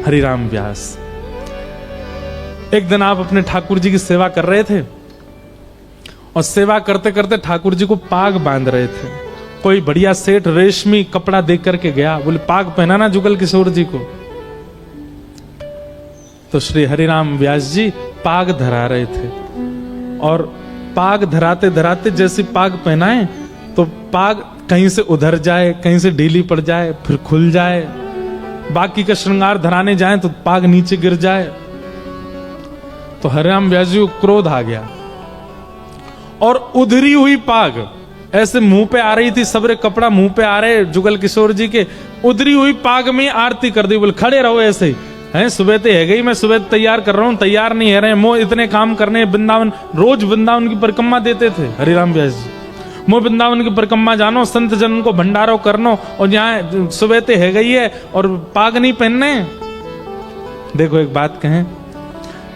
हरिराम व्यास। एक दिन आप अपने ठाकुर जी की सेवा कर रहे थे और सेवा करते करते ठाकुर जी को पाग बांध रहे थे। कोई बढ़िया सेठ रेशमी कपड़ा देख करके गया, बोले पाग पहनाना जुगल किशोर जी को। तो श्री हरिराम व्यास जी पाग धरा रहे थे और पाग धराते धराते जैसे पाग पहनाए तो पाग कहीं से उधर जाए, कहीं से ढीली पड़ जाए, फिर खुल जाए, बाकी का श्रृंगार धराने जाए तो पाग नीचे गिर जाए। तो हरिराम व्यास जी को क्रोध आ गया और उधरी हुई पाग ऐसे मुंह पे आ रही थी, सबरे कपड़ा मुंह पे आ रहे जुगल किशोर जी के, उधरी हुई पाग में आरती कर दी। बोले खड़े रहो ऐसे ही हैं, सुबह तो है गई, मैं सुबह तैयार कर रहा हूं, तैयार नहीं है रहे मोह इतने काम करने। वृंदावन रोज वृंदावन की परिक्रमा देते थे हरिराम व्यास जी। मोह वृंदावन की परिक्रमा जानो, संत जन को भंडारो करनो, और यहाँ सुबह तो है गई है और पाग नहीं पहनने। देखो एक बात कहें,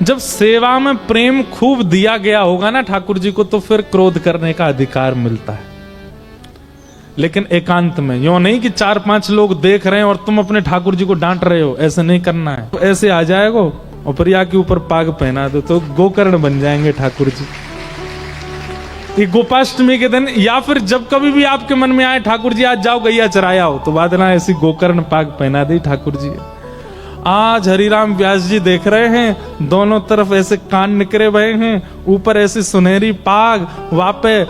जब सेवा में प्रेम खूब दिया गया होगा ना ठाकुर जी को, तो फिर क्रोध करने का अधिकार मिलता है। लेकिन एकांत में, यो नहीं कि 4-5 लोग देख रहे हैं और तुम अपने ठाकुर जी को डांट रहे हो, ऐसे नहीं करना है। तो ऐसे आ जाएगा और प्रिया के ऊपर पाग पहना दो तो गोकर्ण बन जाएंगे ठाकुर जी। ये गोपाष्टमी के दिन, या फिर जब कभी भी आपके मन में आए ठाकुर जी आज जाओ गैया चराया हो, तो बाद ना ऐसी गोकर्ण पाग पहना दी ठाकुर जी। आज हरिराम व्यास जी देख रहे हैं, दोनों तरफ ऐसे कान निकरे हुए हैं, ऊपर ऐसी सुनहरी पाग, वापे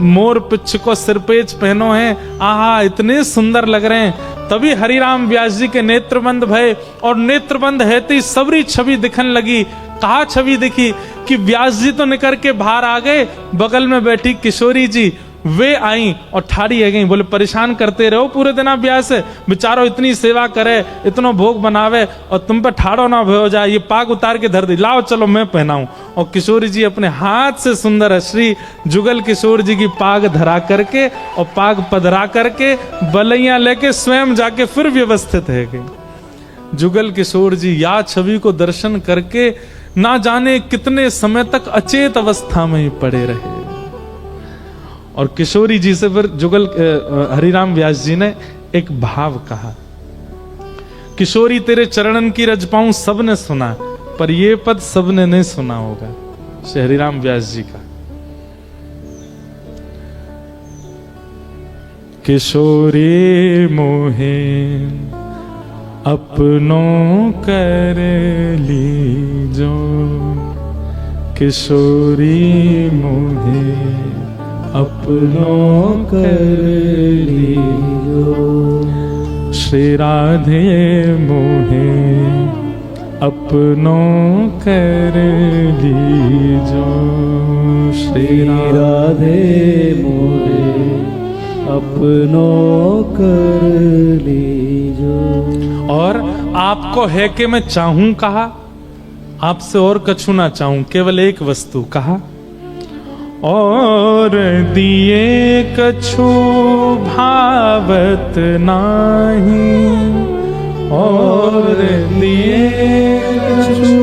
मोर पिच्छ को सिरपेच पहनो है, आहा इतने सुंदर लग रहे हैं। तभी हरिराम व्यास जी के नेत्रबंद भय, और नेत्रबंद है तो सबरी छवि दिखन लगी। कहा छवि दिखी कि व्यास जी तो निकल के बाहर आ गए, बगल में बैठी किशोरी जी वे आई और ठाड़ी है गई। बोले परेशान करते रहो पूरे दिन आप व्यास है, बेचारो इतनी सेवा करे, इतना भोग बनावे और तुम पे ठाड़ो ना हो जाए, ये पाग उतार के धर दी, लाओ चलो मैं पहनाऊं। और किशोरी जी अपने हाथ से सुंदर श्री जुगल किशोर जी की पाग धरा करके और पाग पधरा करके बलैया लेके स्वयं जाके फिर व्यवस्थित है गई। जुगल किशोर जी या छवि को दर्शन करके ना जाने कितने समय तक अचेत अवस्था में ही पड़े रहे। और किशोरी जी से फिर जुगल हरिराम व्यास जी ने एक भाव कहा, किशोरी तेरे चरणन की रज पाऊं सबने सुना, पर ये पद सबने नहीं सुना होगा। श्री हरिराम व्यास जी का, किशोरी मोहे अपनों कर लीजो, किशोरी मोहे अपनों कर लीजो, श्री राधे मोहे अपनों कर लीजो, श्री राधे मोहे अपनों कर लीजो। और आपको है कि मैं चाहूं कहा, आपसे और कछु ना चाहूं, केवल एक वस्तु कहा, और दिए कछु भावत नाही, और दिए कछु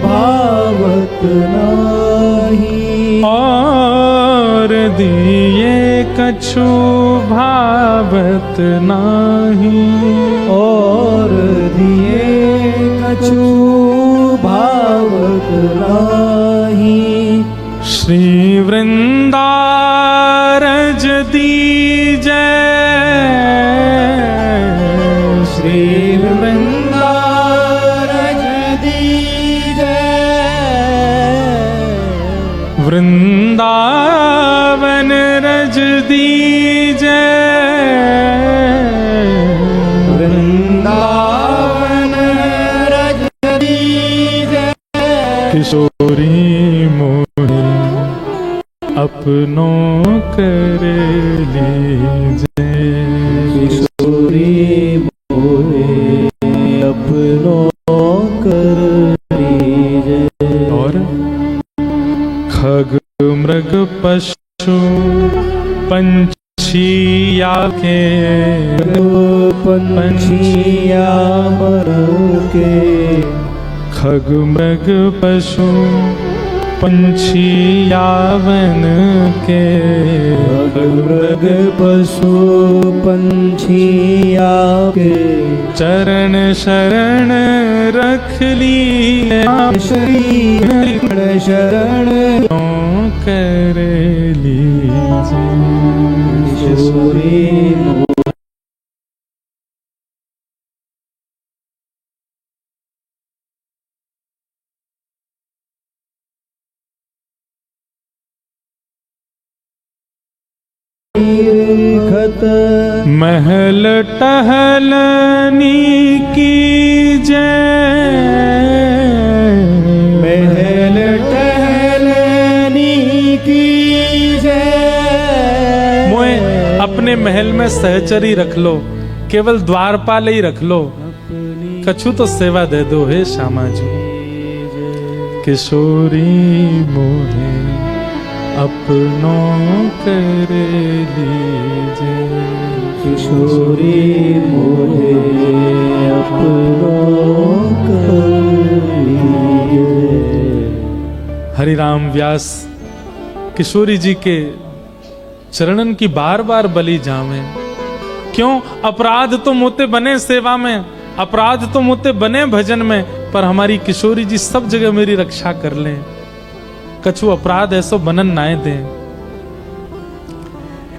भावत नाही, और दिए कछु भावत नाही, और दिए कछु भावत नाही, श्री वृंदारज दीजय, श्री वृंदारज दीजय, वृंदावन रज दीजय, वृंदावन रज दीजय, किशोरी अपनों कर लीजे, किशोरी मोहे अपनों कर लीजे। और खग मृग पशु पंछिया के, पंछिया मर के, खग मृग पशु पंछी यावन के, मृग पशु पंछी आके, चरण शरण रख ली शरण शरण कर लीजिए। किशोरी खत महल टहलनी की जय, महल टहलनी की जय। मोए अपने महल में सहचरी रख लो, केवल द्वारपाल ही रख लो, कछु तो सेवा दे दो हे श्यामा जी। किशोरी मोहे अपनों कर लीजिए, किशोरी मोहे अपनों कर लीजिए। हरि राम व्यास किशोरी जी के चरणन की बार बार बलि जावे। क्यों? अपराध तो मोते बने सेवा में, अपराध तो मोते बने भजन में, पर हमारी किशोरी जी सब जगह मेरी रक्षा कर लें, कछु अपराध ऐसो बनन नाए दें।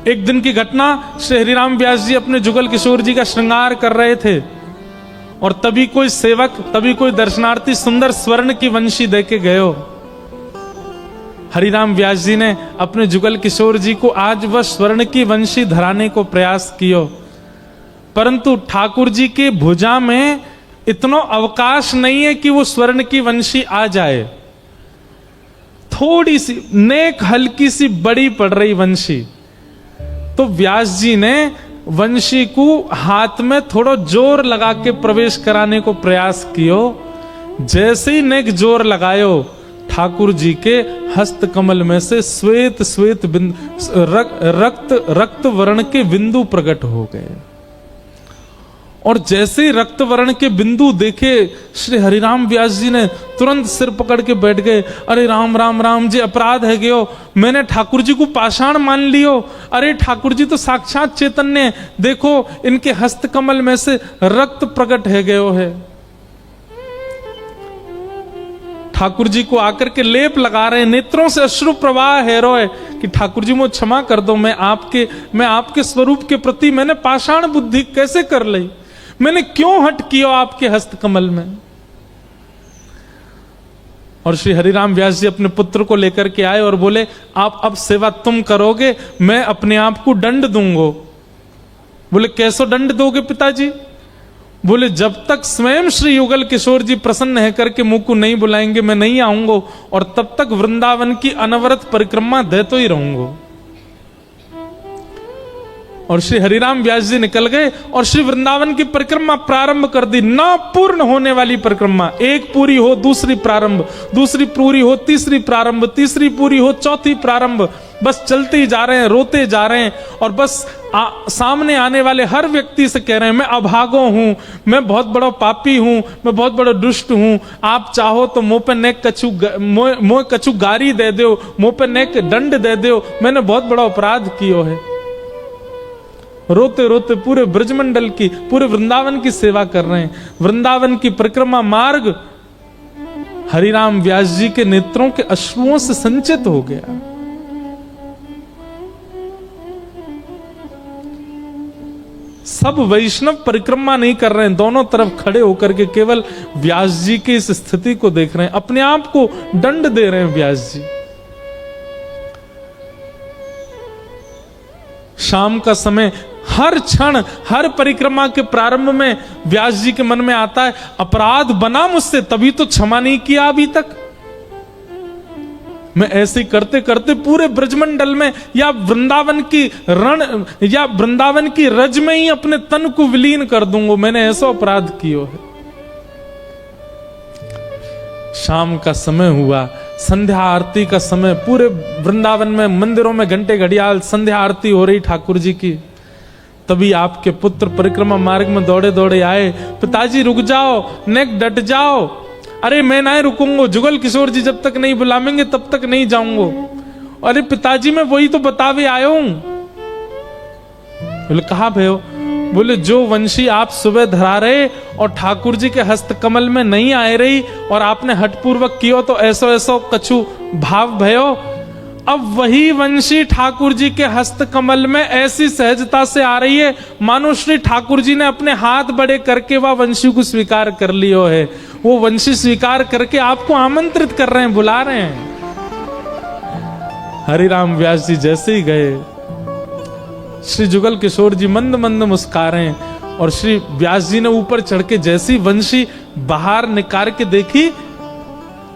एक दिन की घटना, श्री हरिराम व्यास जी अपने जुगल किशोर जी का श्रृंगार कर रहे थे और तभी कोई सेवक, तभी कोई दर्शनार्थी सुंदर स्वर्ण की वंशी देके गयो। हरिराम व्यास जी ने अपने जुगल किशोर जी को आज वह स्वर्ण की वंशी धराने को प्रयास कियो, परंतु ठाकुर जी के भुजा में इतना अवकाश नहीं है कि वो स्वर्ण की वंशी आ जाए। थोड़ी सी नेक हल्की सी बड़ी पड़ रही वंशी, तो व्यास जी ने वंशी को हाथ में थोड़ा जोर लगा के प्रवेश कराने को प्रयास कियो। जैसे ही नेक जोर लगायो, ठाकुर जी के हस्त कमल में से श्वेत श्वेत रक्त वर्ण के बिंदु प्रकट हो गए। और जैसे ही रक्त वर्ण के बिंदु देखे, श्री हरिराम व्यास जी ने तुरंत सिर पकड़ के बैठ गए। अरे राम राम राम जी, अपराध है गयो, मैंने ठाकुर जी को पाषाण मान लियो। अरे ठाकुर जी तो साक्षात चैतन्य, देखो इनके हस्त कमल में से रक्त प्रकट है गयो है। ठाकुर जी को आकर के लेप लगा रहे, नेत्रों से अश्रु प्रवाह है रोए कि ठाकुर जी मुझे क्षमा कर दो, मैं आपके स्वरूप के प्रति मैंने पाषाण बुद्धि कैसे कर ली, मैंने क्यों हट किया आपके हस्त कमल में। और श्री हरिराम व्यास जी अपने पुत्र को लेकर के आए और बोले, आप अब सेवा तुम करोगे, मैं अपने आप को दंड दूंगा। बोले कैसो दंड दोगे पिताजी? बोले जब तक स्वयं श्री युगल किशोर जी प्रसन्न है करके मुंह को नहीं बुलाएंगे मैं नहीं आऊंगा, और तब तक वृंदावन की अनवरत परिक्रमा देते ही रहूंगा। और श्री हरिराम व्यास जी निकल गए और श्री वृंदावन की परिक्रमा प्रारंभ कर दी। ना पूर्ण होने वाली परिक्रमा, एक पूरी हो दूसरी प्रारंभ, दूसरी पूरी हो तीसरी प्रारंभ, तीसरी पूरी हो चौथी प्रारंभ, बस चलते ही जा रहे हैं, रोते जा रहे हैं, और बस सामने आने वाले हर व्यक्ति से कह रहे हैं मैं अभागो हूं, मैं बहुत बड़ा पापी हूं, मैं बहुत बड़ा दुष्ट हूं, आप चाहो तो मुंह पे नेक कछु गारी दे दो, मुंह पे नेक दंड दे दो, मैंने बहुत बड़ा अपराध किया है। रोते रोते पूरे ब्रजमंडल की, पूरे वृंदावन की सेवा कर रहे हैं। वृंदावन की परिक्रमा मार्ग हरिराम व्यास जी के नेत्रों के अश्रुओं से संचित हो गया। सब वैष्णव परिक्रमा नहीं कर रहे हैं, दोनों तरफ खड़े होकर के केवल व्यास जी की इस स्थिति को देख रहे हैं, अपने आप को दंड दे रहे हैं व्यास जी। शाम का समय, हर क्षण, हर परिक्रमा के प्रारंभ में व्यास जी के मन में आता है अपराध बना मुझसे, तभी तो क्षमा नहीं किया अभी तक। मैं ऐसे करते करते पूरे ब्रजमंडल में या वृंदावन की रण या वृंदावन की रज में ही अपने तन को विलीन कर दूंगा, मैंने ऐसा अपराध किया है। शाम का समय हुआ, संध्या आरती का समय, पूरे वृंदावन में मंदिरों में घंटे घड़ियाल संध्या आरती हो रही ठाकुर जी की। तभी आपके पुत्र परिक्रमा मार्ग में दौड़े दौड़े आए, पिताजी रुक जाओ, नेक डट जाओ, अरे मैं ना रुकूंगा, जुगल किशोर जी जब तक नहीं बुलावेंगे तब तक नहीं जाऊंगा। अरे पिताजी मैं वही तो बतावे आया हूं। बोले कहा भयो? बोले जो वंशी आप सुबह धरा रहे और ठाकुर जी के हस्त कमल में नहीं आए रही और आपने हठपूर्वक कियो तो ऐसो ऐसो कछु भाव भयो, अब वही वंशी ठाकुर जी के हस्त कमल में ऐसी सहजता से आ रही है मानो श्री ठाकुर जी ने अपने हाथ बड़े करके वह वंशी को स्वीकार कर लियो है। वो वंशी स्वीकार करके आपको आमंत्रित कर रहे हैं, बुला रहे हैं। हरिराम व्यास जी जैसे ही गए, श्री जुगल किशोर जी मंद मंद मुस्कारे और श्री व्यास जी ने ऊपर चढ़ के जैसी वंशी बाहर निकाल के देखी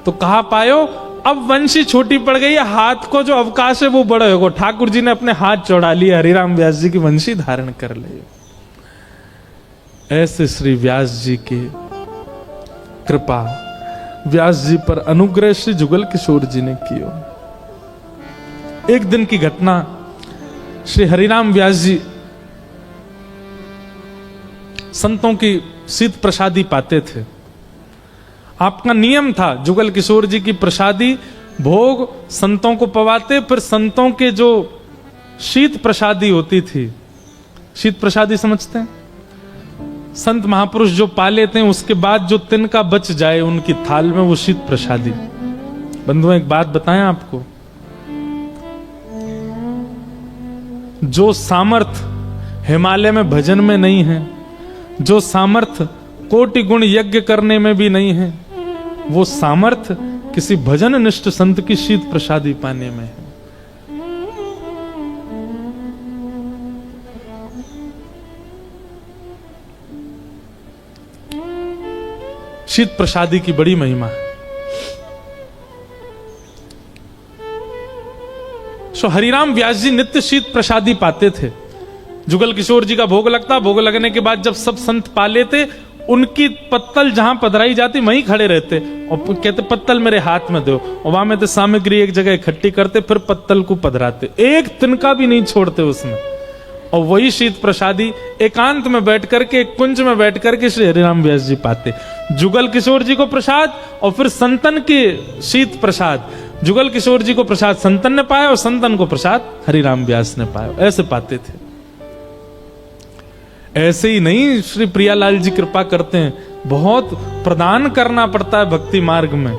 तो कहा पायो अब वंशी छोटी पड़ गई है, हाथ को जो अवकाश है वो बड़ा होगा। ठाकुर जी ने अपने हाथ चौड़ा लिए, हरिराम व्यास जी की वंशी धारण कर ले। ऐसे श्री व्यास जी की कृपा, व्यास जी पर अनुग्रह श्री जुगल किशोर जी ने किया। एक दिन की घटना, श्री हरिराम व्यास जी संतों की शीत प्रसादी पाते थे। आपका नियम था जुगल किशोर जी की प्रसादी भोग संतों को पवाते, फिर संतों के जो शीत प्रसादी होती थी, शीत प्रसादी समझते हैं? संत महापुरुष जो पा लेते हैं उसके बाद जो तिनका बच जाए उनकी थाल में, वो शीत प्रसादी। बंधुओं एक बात बताएं आपको, जो सामर्थ हिमालय में भजन में नहीं है, जो सामर्थ कोटि गुण यज्ञ करने में भी नहीं है, वो सामर्थ किसी भजन निष्ठ संत की शीत प्रसादी पाने में है। शीत प्रसादी की बड़ी महिमा है। सो हरिराम व्यास जी नित्य शीत प्रसादी पाते थे। जुगल किशोर जी का भोग लगता, भोग लगने के बाद जब सब संत पा लेते, उनकी पत्तल जहां पधराई जाती वहीं खड़े रहते और कहते पत्तल मेरे हाथ में दो, और वहां में तो सामग्री एक जगह इकट्ठी करते, फिर पत्तल को पधराते, एक तिनका भी नहीं छोड़ते उसमें। और वही शीत प्रसादी एकांत में बैठ करके, एक कुंज में बैठ करके श्री हरिराम व्यास जी पाते। जुगल किशोर जी को प्रसाद और फिर संतन के शीत प्रसाद। जुगल किशोर जी को प्रसाद संतन ने पाया और संतन को प्रसाद हरिराम व्यास ने पाया, ऐसे पाते थे। ऐसे ही नहीं श्री प्रियालाल जी कृपा करते हैं, बहुत प्रदान करना पड़ता है भक्ति मार्ग में।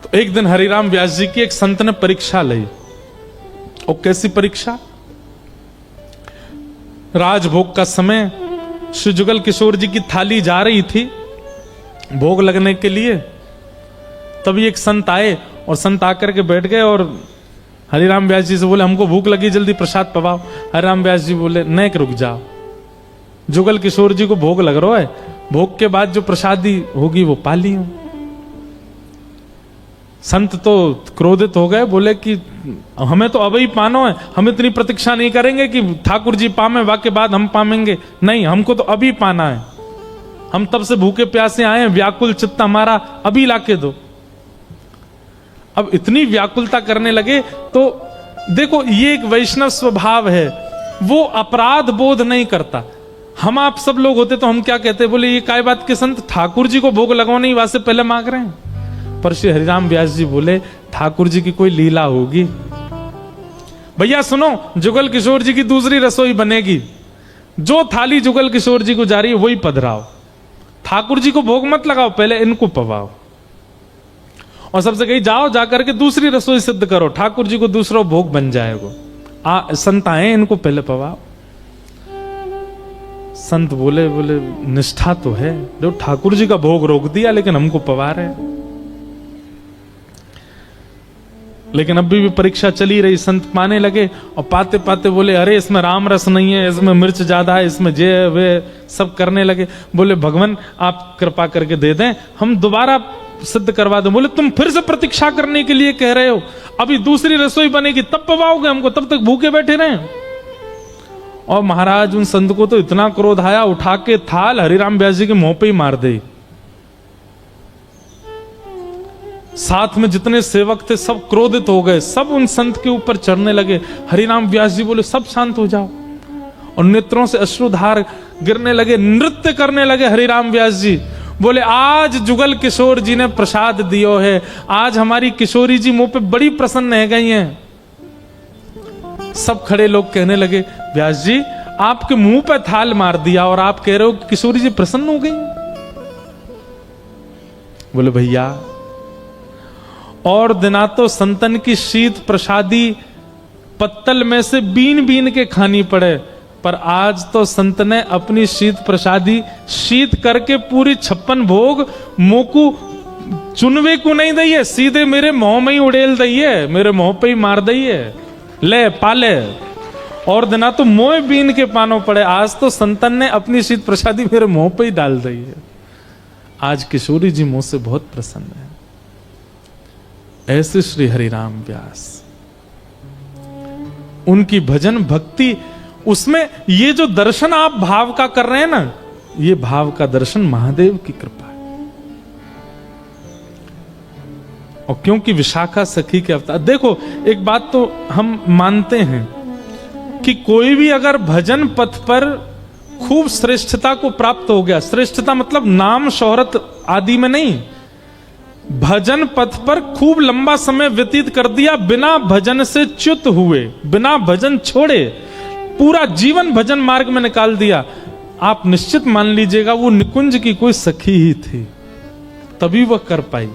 तो एक दिन हरिराम व्यास जी की एक संत ने परीक्षा ली। और कैसी परीक्षा? राजभोग का समय, श्री जुगल किशोर जी की थाली जा रही थी भोग लगने के लिए, तभी एक संत आए और संत आकर के बैठ गए और हरिराम व्यास जी से बोले हमको भूख लगी, जल्दी प्रसाद पवाओ। हरिराम व्यास जी बोले नहीं, रुक जाओ, जुगल किशोर जी को भोग लग रहा है, भोग के बाद जो प्रसादी होगी वो पा ली हूं। संत तो क्रोधित हो गए, बोले कि हमें तो अब ही पानो है, हम इतनी प्रतीक्षा नहीं करेंगे कि ठाकुर जी पामे वाके बाद हम पामेंगे, नहीं, हमको तो अभी पाना है, हम तब से भूखे प्यासे आए हैं, व्याकुल चित्त हमारा, अभी लाके दो। अब इतनी व्याकुलता करने लगे तो देखो ये एक वैष्णव स्वभाव है, वो अपराध बोध नहीं करता। हम आप सब लोग होते तो हम क्या कहते, बोले ये काय बात के संत ठाकुर जी को भोग लगाने ही वास्ते पहले मांग रहे हैं। पर श्री हरिराम व्यास जी बोले ठाकुर जी की कोई लीला होगी। भैया सुनो, जुगल किशोर जी की दूसरी रसोई बनेगी, जो थाली जुगल किशोर जी को जा रही है वही पधराओ, ठाकुर जी को भोग मत लगाओ, पहले इनको पवाओ। और सबसे कही जाओ जाकर के दूसरी रसोई सिद्ध करो, ठाकुर जी को दूसरा भोग बन जाएगा। संत आए, इनको पहले पवाओ। संत बोले निष्ठा तो है, जो ठाकुर जी का भोग रोक दिया लेकिन हमको पवा रहे। लेकिन अभी भी परीक्षा चली रही, संत पाने लगे और पाते पाते बोले अरे इसमें राम रस नहीं है, इसमें मिर्च ज्यादा है, इसमें जे वे सब करने लगे। बोले भगवान आप कृपा करके दे दें, हम दोबारा सिद्ध करवा दो। बोले तुम फिर से प्रतीक्षा करने के लिए कह रहे हो, अभी दूसरी रसोई बनेगी तब पवाओगे हमको, तब तक भूखे बैठे रहे। और महाराज उन संत को तो इतना क्रोध आया, उठा के थाल हरिराम व्यास जी के मुंह पे ही मार दी। साथ में जितने सेवक थे सब क्रोधित हो गए, सब उन संत के ऊपर चढ़ने लगे। हरिराम व्यास जी बोले सब शांत हो जाओ। और नेत्रों से अश्रुधार गिरने लगे, नृत्य करने लगे हरिराम व्यास जी। बोले आज जुगल किशोर जी ने प्रसाद दियो है, आज हमारी किशोरी जी मुंह पे बड़ी प्रसन्न है गई हैं। सब खड़े लोग कहने लगे व्यास जी आपके मुंह पे थाल मार दिया और आप कह रहे हो कि किशोरी जी प्रसन्न हो गई। बोले भैया और दिना तो संतन की शीत प्रसादी पत्तल में से बीन बीन के खानी पड़े, पर आज तो संत ने अपनी शीत प्रसादी शीत करके पूरी 56 भोग मोकू चुनवे को नहीं दई है, सीधे मेरे मुंह में ही उड़ेल दई है, मेरे मुंह पे ही मार दई है, ले पाले। और दिना तो मोह बीन के पानो पड़े, आज तो संतन ने अपनी शीत प्रसादी मेरे मुंह पे ही डाल दी है। आज किशोरी जी मुंह से बहुत प्रसन्न है। ऐसे श्री हरिराम व्यास, उनकी भजन भक्ति, उसमें ये जो दर्शन आप भाव का कर रहे हैं ना, ये भाव का दर्शन महादेव की कृपा है। और क्योंकि विशाखा सखी के अवतार, देखो एक बात तो हम मानते हैं कि कोई भी अगर भजन पथ पर खूब श्रेष्ठता को प्राप्त हो गया, श्रेष्ठता मतलब नाम शोहरत आदि में नहीं, भजन पथ पर खूब लंबा समय व्यतीत कर दिया, बिना भजन से च्युत हुए, बिना भजन छोड़े पूरा जीवन भजन मार्ग में निकाल दिया, आप निश्चित मान लीजिएगा वो निकुंज की कोई सखी ही थी, तभी वह कर पाई।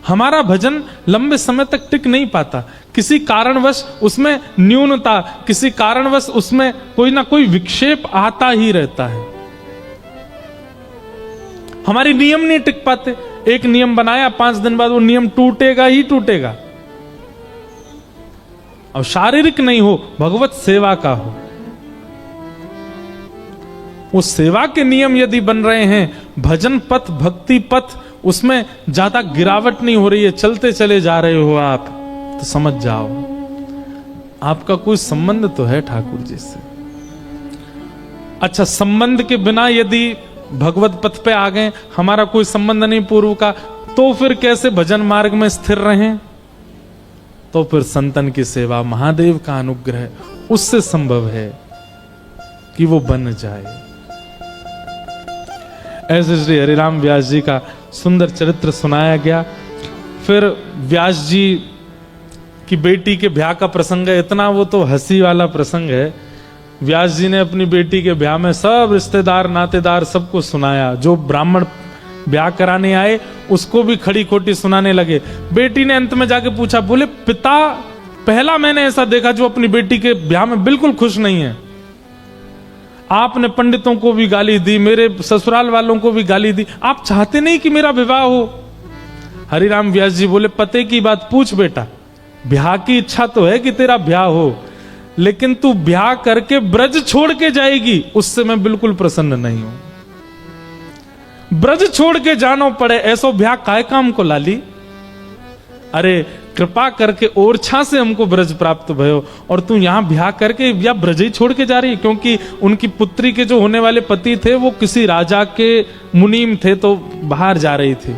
हमारा भजन लंबे समय तक टिक नहीं पाता, किसी कारणवश उसमें न्यूनता, किसी कारणवश उसमें कोई ना कोई विक्षेप आता ही रहता है। हमारे नियम नहीं टिक पाते, एक नियम बनाया 5 दिन बाद वो नियम टूटेगा ही टूटेगा। अब शारीरिक नहीं हो, भगवत सेवा का हो, उस सेवा के नियम यदि बन रहे हैं, भजन पथ भक्ति पथ उसमें ज्यादा गिरावट नहीं हो रही है, चलते चले जा रहे हो आप, तो समझ जाओ आपका कोई संबंध तो है ठाकुर जी से। अच्छा, संबंध के बिना यदि भगवत पथ पे आ गए, हमारा कोई संबंध नहीं पूर्व का, तो फिर कैसे भजन मार्ग में स्थिर रहें? तो फिर संतन की सेवा, महादेव का अनुग्रह, उससे संभव है कि वो बन जाए। ऐसे श्री हरिराम व्यास जी का सुंदर चरित्र सुनाया गया। फिर व्यास जी की बेटी के ब्याह का प्रसंग है, इतना वो तो हंसी वाला प्रसंग है। व्यास जी ने अपनी बेटी के ब्याह में सब रिश्तेदार नातेदार सबको सुनाया, जो ब्राह्मण ब्याह कराने आए उसको भी खड़ी खोटी सुनाने लगे। बेटी ने अंत में जाके पूछा, बोले पिता पहला मैंने ऐसा देखा जो अपनी बेटी के ब्याह में बिल्कुल खुश नहीं है। आपने पंडितों को भी गाली दी, मेरे ससुराल वालों को भी गाली दी, आप चाहते नहीं कि मेरा विवाह हो। हरिराम व्यास जी बोले, पते की बात पूछ बेटा, ब्याह की इच्छा तो है कि तेरा ब्याह हो, लेकिन तू ब्याह करके ब्रज छोड़ के जाएगी, उससे मैं बिल्कुल प्रसन्न नहीं हूं। ब्रज छोड़ के जानो पड़े, ऐसो ब्याह काय काम को लाली। अरे कृपा करके ओरछा से हमको ब्रज प्राप्त भयो, और तू यहां ब्याह करके या ब्रज ही छोड़ के जा रही है। क्योंकि उनकी पुत्री के जो होने वाले पति थे वो किसी राजा के मुनीम थे, तो बाहर जा रही थी।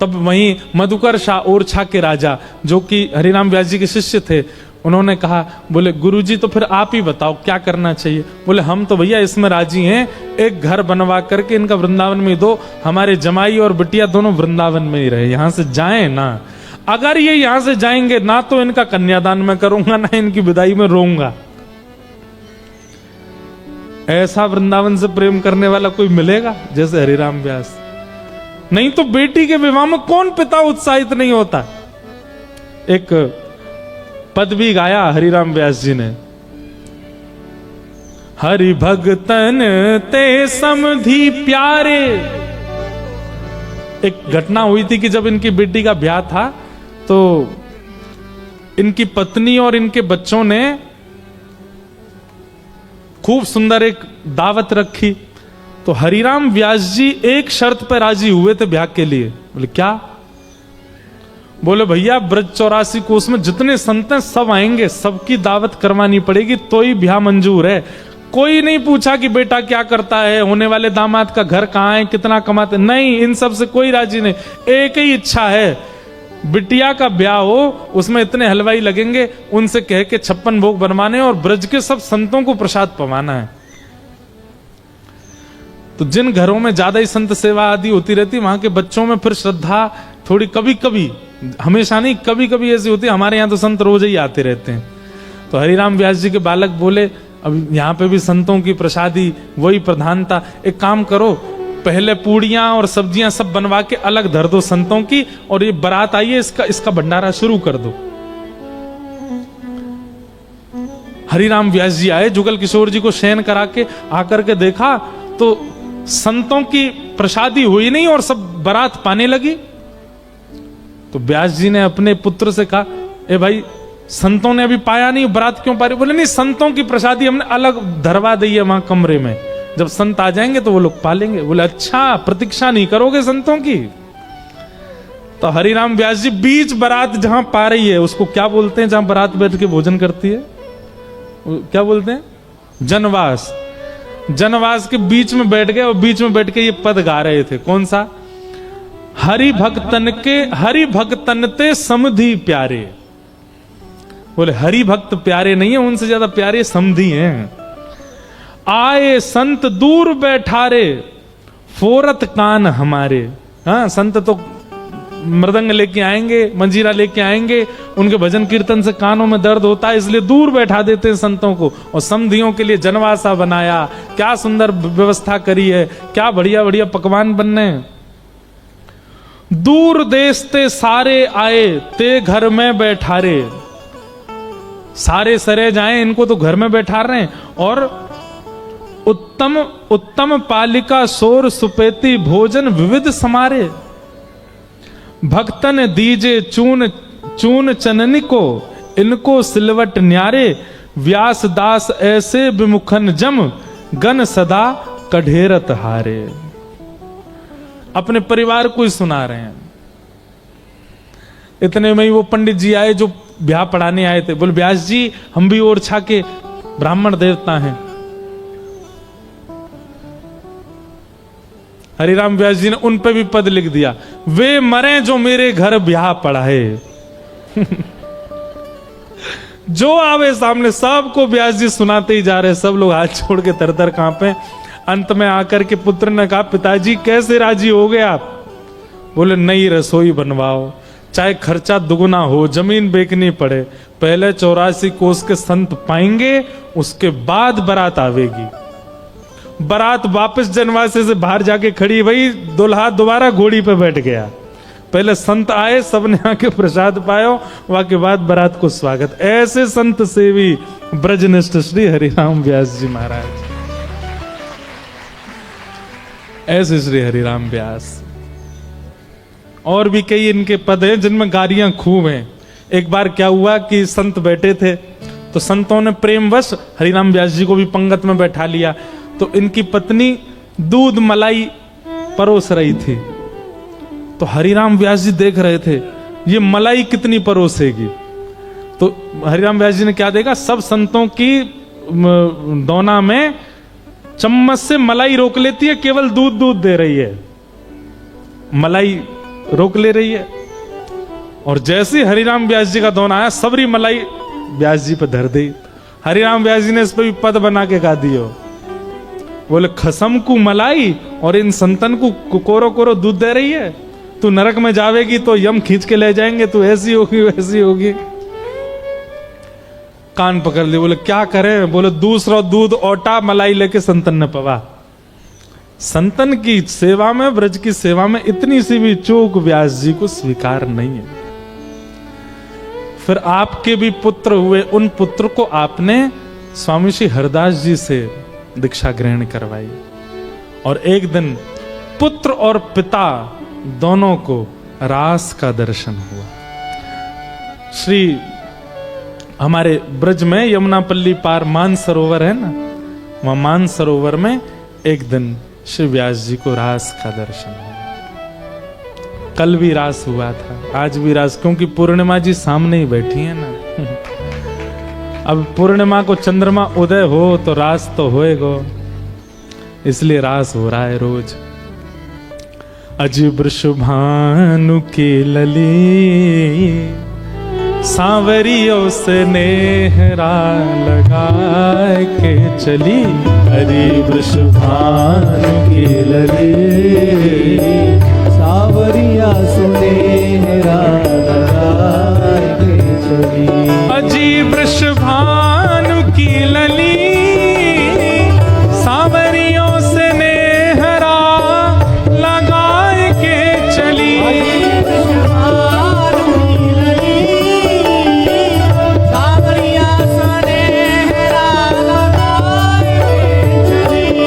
तब वहीं मधुकर शाह ओरछा के राजा, जो कि हरिराम व्यास जी के शिष्य थे, उन्होंने कहा, बोले गुरुजी तो फिर आप ही बताओ क्या करना चाहिए। बोले हम तो भैया इसमें राजी हैं, एक घर बनवा करके इनका वृंदावन में दो, हमारे जमाई और बिटिया दोनों वृंदावन में ही रहे, यहां से जाएं ना। अगर ये यहां से जाएंगे ना तो इनका कन्यादान में करूंगा, ना इनकी विदाई में रोऊंगा। ऐसा वृंदावन से प्रेम करने वाला कोई मिलेगा जैसे हरिराम व्यास? नहीं तो बेटी के विवाह में कौन पिता उत्साहित नहीं होता। एक पद भी गाया हरिराम व्यास जी ने, हरि भगतन ते समधी प्यारे। एक घटना हुई थी कि जब इनकी बेटी का ब्याह था तो इनकी पत्नी और इनके बच्चों ने खूब सुंदर एक दावत रखी। तो हरिराम व्यास जी एक शर्त पर राजी हुए थे ब्याह के लिए। बोले क्या? बोले भैया ब्रज 84 कोस में जितने संत हैं सब आएंगे, सबकी दावत करवानी पड़ेगी तो ही ब्याह मंजूर है। कोई नहीं पूछा कि बेटा क्या करता है, होने वाले दामाद का घर कहां है, कितना कमाते, नहीं, इन सब से कोई राजी नहीं। एक ही इच्छा है बिटिया का ब्याह हो, उसमें इतने हलवाई लगेंगे, उनसे कह के 56 भोग बनवाने और ब्रज के सब संतों को प्रसाद पवाना है। तो जिन घरों में ज्यादा ही संत सेवा आदि होती रहती, वहां के बच्चों में फिर श्रद्धा थोड़ी कभी कभी, हमेशा नहीं, कभी कभी ऐसी होती है। हमारे यहाँ तो संत रोज ही आते रहते हैं। तो हरिराम व्यास जी के बालक बोले, अब यहाँ पे भी संतों की प्रसादी वही प्रधानता, एक काम करो, पहले पूड़ियां और सब्जियां सब बनवा के अलग धर दो संतों की, और ये बारात आई है, इसका भंडारा शुरू कर दो। हरिराम व्यास जी आए, जुगल किशोर जी को शयन करा के आकर के देखा तो संतों की प्रसादी हुई नहीं और सब बारात पाने लगी। तो व्यास जी ने अपने पुत्र से कहा, ए भाई, संतों ने अभी पाया नहीं, बारात क्यों पा रही? बोले नहीं, संतों की प्रसादी हमने अलग धरवा दी है वहां कमरे में, जब संत आ जाएंगे तो वो लोग पालेंगे। बोले अच्छा, प्रतीक्षा नहीं करोगे संतों की? तो हरिराम व्यास जी बीच बारात जहां पा रही है, उसको क्या बोलते हैं जहां बारात बैठ के भोजन करती है, क्या बोलते हैं? जनवास। जनवास के बीच में बैठ गए और बीच में बैठ के ये पद गा रहे थे। कौन सा? हरि भक्तन ते समधि प्यारे। बोले हरि भक्त प्यारे नहीं है, उनसे ज्यादा प्यारे समधि हैं। आए संत दूर बैठारे, फोरत कान हमारे। हाँ, संत तो मृदंग लेके आएंगे, मंजीरा लेके आएंगे, उनके भजन कीर्तन से कानों में दर्द होता है, इसलिए दूर बैठा देते हैं संतों को। और समधियों के लिए जनवासा बनाया, क्या सुंदर व्यवस्था करी है, क्या बढ़िया बढ़िया पकवान बनने। दूर देश ते सारे आए, ते घर में बैठारे। सारे सरे जाए, इनको तो घर में बैठा रहे हैं। और उत्तम पालिका सोर सुपेती, भोजन विविध समारे। भक्तन दीजे चून चननी को, इनको सिलवट न्यारे। व्यास दास ऐसे विमुखन जम, गन सदा कढ़ेरत हारे। अपने परिवार को ही सुना रहे हैं। इतने में ही वो पंडित जी आए जो ब्याह पढ़ाने आए थे। बोले व्यास जी, हम भी ओरछा के ब्राह्मण देवता हैं। हरिराम व्यास जी ने उन पे भी पद लिख दिया, वे मरे जो मेरे घर ब्याह पढ़ाए। जो आवे सामने सबको व्यास जी सुनाते ही जा रहे, सब लोग हाथ छोड़ के तर कांपे। अंत में आकर के पुत्र ने कहा, पिताजी कैसे राजी हो गए आप? बोले नई रसोई बनवाओ, चाहे खर्चा दुगुना हो, जमीन बेचनी पड़े, पहले 84 कोस के संत पाएंगे, उसके बाद बारात आवेगी। बारात वापस जनवासे से बाहर जाके खड़ी, वही दुल्हा दोबारा घोड़ी पे बैठ गया। पहले संत आए, सबने आके प्रसाद पायो, वाके बाद बारात को स्वागत। ऐसे संत सेवी ब्रजनिष्ठ श्री हरिराम व्यास जी महाराज। ऐसे श्री हरिराम व्यास। और भी कई इनके पद हैं जिनमें गालियां खूब हैं। एक बार क्या हुआ कि संत बैठे थे, तो संतों ने प्रेमवश हरिराम व्यास जी को भी पंगत में बैठा लिया। तो इनकी पत्नी दूध मलाई परोस रही थी। तो हरिराम व्यास जी देख रहे थे ये मलाई कितनी परोसेगी। तो हरिराम व्यास जी ने क्या देखा, सब संतों की दोना में चम्मच से मलाई रोक लेती है, केवल दूध दे रही है, मलाई रोक ले रही है। और जैसे हरिराम व्यास जी का दोना आया, सबरी मलाई व्यास जी पर धर दी। हरिराम व्यास जी ने इस पर भी पद बना के गा दियो। बोले खसम को मलाई और इन संतन को कोरो कोरो दूध दे रही है। तू नरक में जावेगी तो यम खींच के ले जाएंगे, तू ऐसी होगी वैसी होगी। कान पकड़ लिए। बोले क्या करें? बोले दूसरा दूध ओटा मलाई लेके संतन ने पवा। संतन की सेवा में, ब्रज की सेवा में इतनी सी भी चूक व्यास जी को स्वीकार नहीं है। फिर आपके भी पुत्र हुए, उन पुत्र को आपने स्वामी श्री हरदास जी से दीक्षा ग्रहण करवाई। और एक दिन पुत्र और पिता दोनों को रास का दर्शन हुआ। श्री हमारे ब्रज में यमुनापल्ली पार मानसरोवर है ना, वहां मानसरोवर में एक दिन श्री व्यास जी को रास का दर्शन हुआ। कल भी रास हुआ था, आज भी रास, क्योंकि पूर्णिमा जी सामने ही बैठी है ना। अब पूर्णिमा को चंद्रमा उदय हो तो रास तो होएगा, इसलिए रास हो रहा है रोज। अजी वृषभानु की लली सांवरियों से नेहरा लगा के चली। हरि वृषभानु की लली सावरिया सुनेहरा लगा के चली। अजी वृषभानु की लली सांवरियों से नेहरा लगा के चली।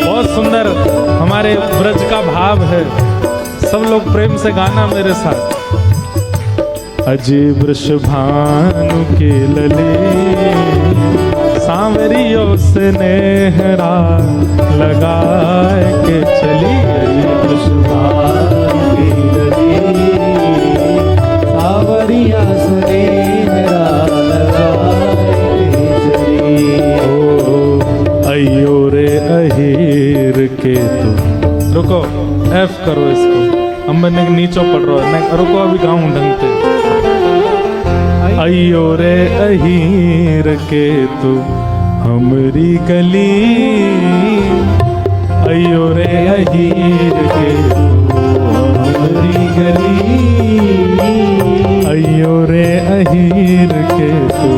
बहुत सुंदर हमारे ब्रज का भाव है, सब लोग प्रेम से गाना मेरे साथ। अजी वृषभानु के लले सांवरियों से नेहरा लगा के चली। हरि वृषभानु की लली सावरिया सुनेहरा लगा के चली। अयो रे अहीर के तू। रुको, एफ करो इसको, हम मैंने नीचो पढ़ रहा है। रुको अभी गाऊं ढंग से। अयो रे अहीर के तू हमरी गली। अयो रे अहीर के तू हमरी गली। अयो रे अहीर के तू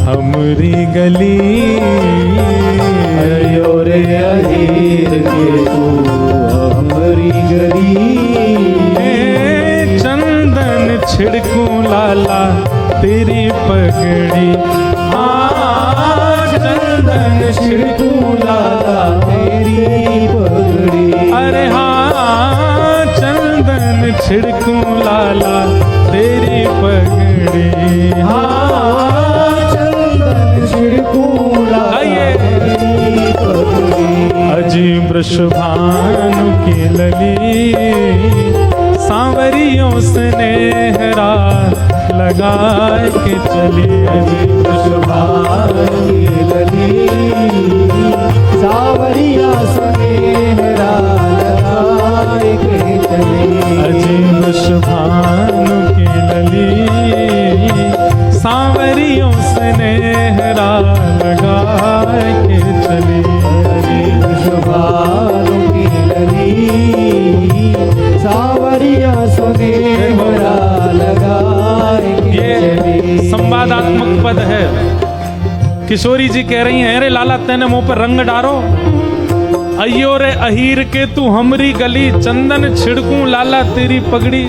हमरी गली। अयो रे अहीर के तू हमरी गली। चंदन छिड़कूं लाला तेरी पगड़ी। हाँ चंदन छिड़कूं लाला तेरी पगड़ी। अरे हाँ चंदन छिड़कूं लाला तेरी पगड़ी। हाँ चंदन छिड़कूं लाला तेरी पगड़ी। अजी वृषभानु की लली सांवरियों से नेहरा लगा के चली। हरि वृषभानु की लली सावरिया सुनेहरा लगा के चली। अजी वृषभानु की लली सांवरियों से नेहरा लगा के चली। हरि वृषभानु की लली सावरिया सुनेहरा लगा के चली। ये संवादात्मक पद है। किशोरी जी कह रही हैं, अरे लाला तेने मुंह पर रंग डारो। अयो रे अहीर के तू हमरी गली चंदन छिड़कूं लाला तेरी पगड़ी।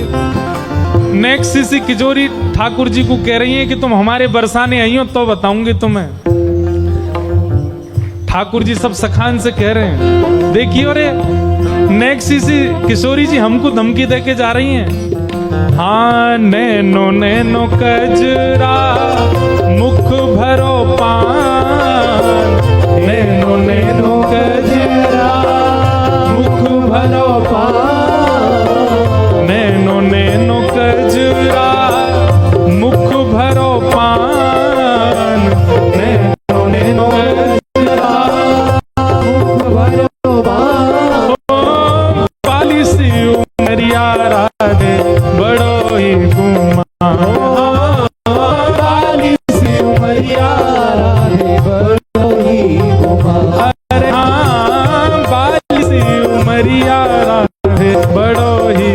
नेक्स्ट सी किशोरी ठाकुर जी को कह रही हैं कि तुम हमारे बरसाने आई हो तो बताऊंगी तुम्हें। ठाकुर जी सब सखान से कह रहे हैं। देखिए रे नेक्स्ट सी किशोरी जी हमको धमकी देके जा रही हैं। हाँ नैनो नैनो कजरा मुख भरो पान। नैनो नैनो कजरा मुख भरो पान। नैनो नैनो कजरा मुख भरो पान। नैनो नैनो कजरा मुख भरो पान। पाली सी उमरिया राधे बड़ो ही गुमान। पाली सी उमरिया राधे बड़ो ही गुमान। अरे हाँ बाली सी उमरिया राधे बड़ो ही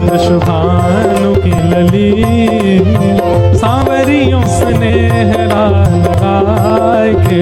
वृषभानु की लली सांवरियों से नेहरा लगा के